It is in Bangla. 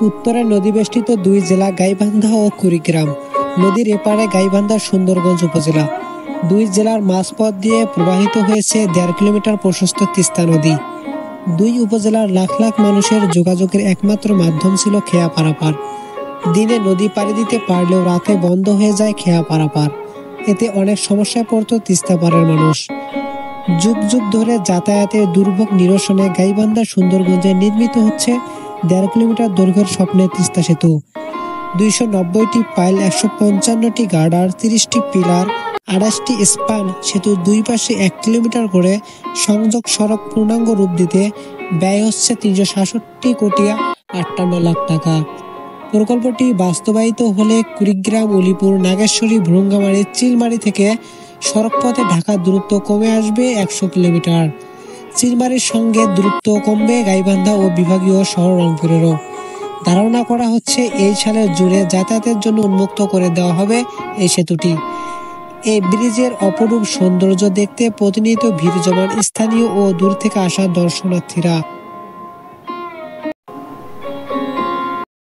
উত্তরে নদীবেষ্টিত দুই জেলা গাইবান্ধা ও কুড়িগ্রাম। নদীর এপারে গাইবান্ধা সুন্দরগঞ্জ উপজেলা। দুই জেলার মাঝপথ দিয়ে প্রবাহিত হয়েছে 1.5 কিলোমিটার প্রশস্ত তিস্তা নদী। দুই উপজেলার লাখ লাখ মানুষের যোগাযোগের একমাত্র মাধ্যম ছিল খেয়া পারাপার। দিনে নদী পাড়ি দিতে পারলেও রাতে বন্ধ হয়ে যায় খেয়া পারাপার। এতে অনেক সমস্যায় পড়তো তিস্তা পাড়ের মানুষ। যুগ যুগ ধরে যাতায়াতের দুর্ভোগ নিরসনে গাইবান্ধা সুন্দরগঞ্জে নির্মিত হচ্ছে 1.5 কিলোমিটার দৈর্ঘ্যের স্বপ্নের তিস্তা সেতু। 290টি পাইল, 155টি গার্ডার, 30টি পিলার, 28টি স্পান, সেতুর দুই পাশে 1 কিলোমিটার করে সংযোগ সড়ক পূর্ণাঙ্গ রূপ দিতে ব্যয় হচ্ছে 366 কোটি 58 লাখ টাকা। প্রকল্পটি বাস্তবায়িত হলে কুড়িগ্রাম, উলিপুর, নাগেশ্বরী, ভ্রুঙ্গামারী, চিলমারী থেকে সড়কপথে ঢাকার দূরত্ব কমে আসবে 100 কিলোমিটার। চিলমারীর সঙ্গে দূরত্ব কমবে গাইবান্ধা ও বিভাগীয় শহর রংপুরেরও। ধারণা করা হচ্ছে এই সালের জুড়ে যাতায়াতের জন্য উন্মুক্ত করে দেওয়া হবে এই সেতুটি। এই ব্রিজের অপরূপ সৌন্দর্য দেখতে প্রতিনিয়ত ভিড় জমান স্থানীয় ও দূর থেকে আসা দর্শনার্থীরা।